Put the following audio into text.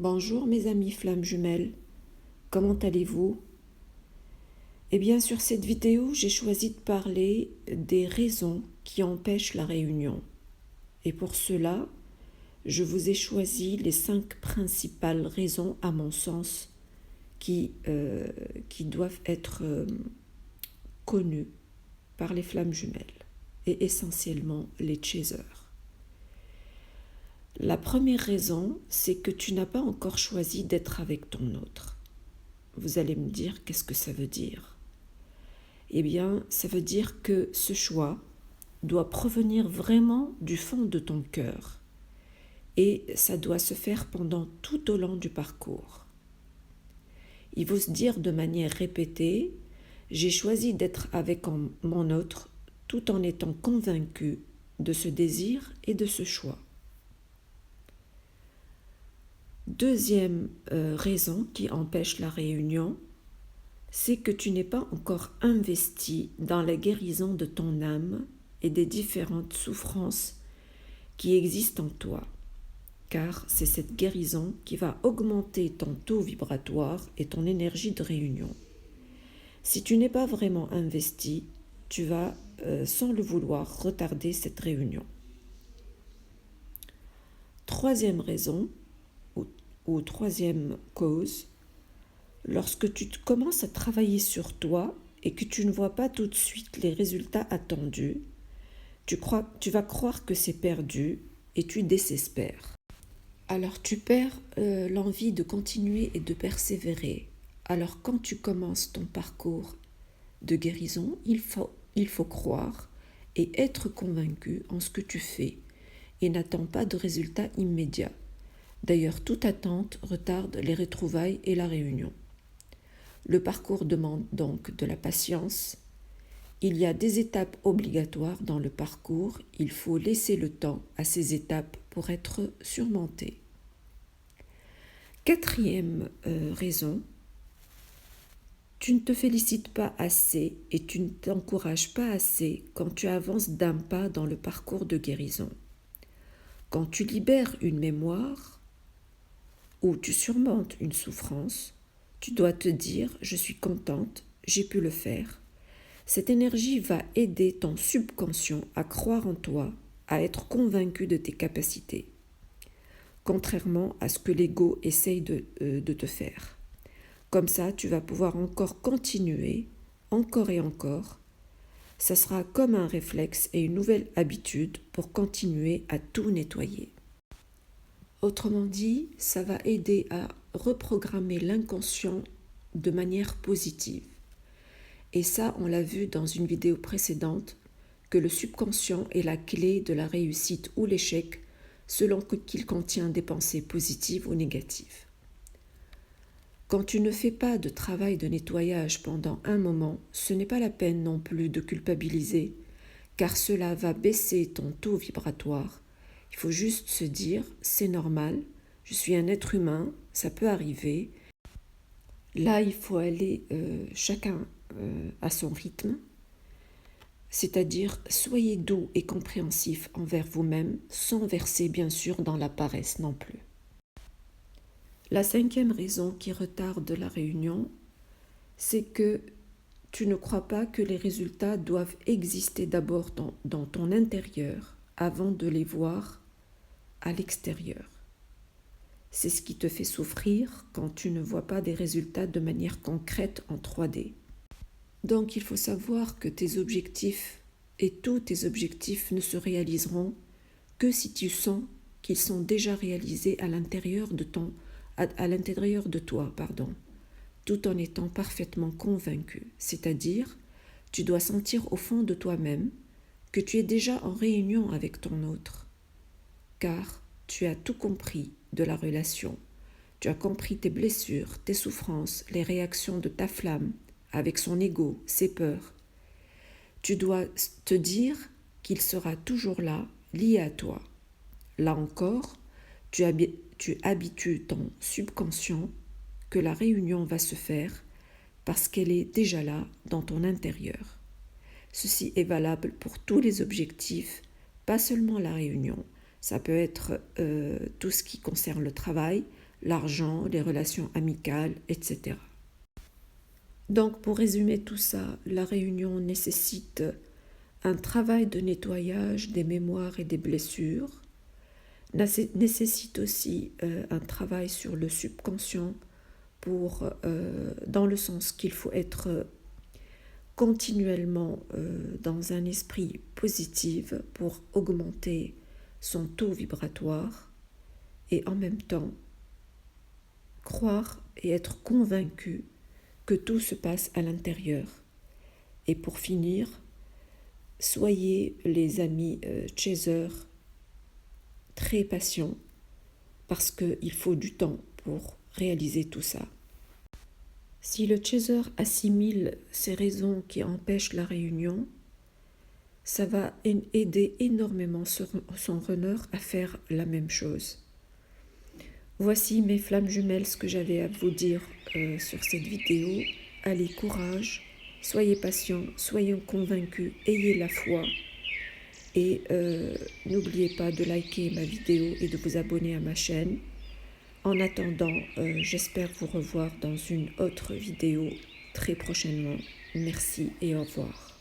Bonjour mes amis flammes jumelles, comment allez-vous? Eh bien sur cette vidéo, j'ai choisi de parler des raisons qui empêchent la réunion. Et pour cela, je vous ai choisi les 5 principales raisons à mon sens qui doivent être connues par les flammes jumelles et essentiellement les chasers. La première raison, c'est que tu n'as pas encore choisi d'être avec ton autre. Vous allez me dire, qu'est-ce que ça veut dire? Eh bien, ça veut dire que ce choix doit provenir vraiment du fond de ton cœur et ça doit se faire pendant tout au long du parcours. Il faut se dire de manière répétée, j'ai choisi d'être avec mon autre tout en étant convaincu de ce désir et de ce choix. Deuxième raison qui empêche la réunion, c'est que tu n'es pas encore investi dans la guérison de ton âme et des différentes souffrances qui existent en toi, car c'est cette guérison qui va augmenter ton taux vibratoire et ton énergie de réunion. Si tu n'es pas vraiment investi, tu vas, sans le vouloir, retarder cette réunion. Troisième raison, ou troisième cause, lorsque tu commences à travailler sur toi et que tu ne vois pas tout de suite les résultats attendus, tu vas croire que c'est perdu et tu désespères. Alors tu perds l'envie de continuer et de persévérer. Alors quand tu commences ton parcours de guérison, il faut croire et être convaincu en ce que tu fais et n'attends pas de résultats immédiats. D'ailleurs, toute attente retarde les retrouvailles et la réunion. Le parcours demande donc de la patience. Il y a des étapes obligatoires dans le parcours. Il faut laisser le temps à ces étapes pour être surmontées. Quatrième raison, tu ne te félicites pas assez et tu ne t'encourages pas assez quand tu avances d'un pas dans le parcours de guérison. Quand tu libères une mémoire ou tu surmontes une souffrance, tu dois te dire « je suis contente, j'ai pu le faire ». Cette énergie va aider ton subconscient à croire en toi, à être convaincu de tes capacités, contrairement à ce que l'ego essaye de te faire. Comme ça, tu vas pouvoir encore continuer, encore et encore. Ça sera comme un réflexe et une nouvelle habitude pour continuer à tout nettoyer. Autrement dit, ça va aider à reprogrammer l'inconscient de manière positive. Et ça, on l'a vu dans une vidéo précédente, que le subconscient est la clé de la réussite ou l'échec selon qu'il contient des pensées positives ou négatives. Quand tu ne fais pas de travail de nettoyage pendant un moment, ce n'est pas la peine non plus de culpabiliser, car cela va baisser ton taux vibratoire. Il faut juste se dire, c'est normal, je suis un être humain, ça peut arriver. Là, il faut aller chacun à son rythme, c'est-à-dire soyez doux et compréhensif envers vous-même, sans verser bien sûr dans la paresse non plus. La cinquième raison qui retarde la réunion, c'est que tu ne crois pas que les résultats doivent exister d'abord dans ton intérieur avant de les voir à l'extérieur. C'est ce qui te fait souffrir quand tu ne vois pas des résultats de manière concrète en 3D. Donc il faut savoir que tes objectifs et tous tes objectifs ne se réaliseront que si tu sens qu'ils sont déjà réalisés à l'intérieur de toi, tout en étant parfaitement convaincu. C'est-à-dire, tu dois sentir au fond de toi-même que tu es déjà en réunion avec ton autre, car tu as tout compris de la relation. Tu as compris tes blessures, tes souffrances, les réactions de ta flamme, avec son ego, ses peurs. Tu dois te dire qu'il sera toujours là, lié à toi. Là encore, tu habitues ton subconscient que la réunion va se faire parce qu'elle est déjà là dans ton intérieur. Ceci est valable pour tous les objectifs, pas seulement la réunion. Ça peut être tout ce qui concerne le travail, l'argent, les relations amicales, etc. Donc, pour résumer tout ça, la réunion nécessite un travail de nettoyage des mémoires et des blessures, nécessite aussi un travail sur le subconscient dans le sens qu'il faut être continuellement dans un esprit positif pour augmenter son taux vibratoire et en même temps croire et être convaincu que tout se passe à l'intérieur. Et pour finir, soyez les amis chasers très patients parce qu'il faut du temps pour réaliser tout ça. Si le chaser assimile ces raisons qui empêchent la réunion, ça va aider énormément son runner à faire la même chose. Voici mes flammes jumelles, ce que j'avais à vous dire sur cette vidéo. Allez, courage, soyez patients, soyez convaincus, ayez la foi et n'oubliez pas de liker ma vidéo et de vous abonner à ma chaîne. En attendant, j'espère vous revoir dans une autre vidéo très prochainement. Merci et au revoir.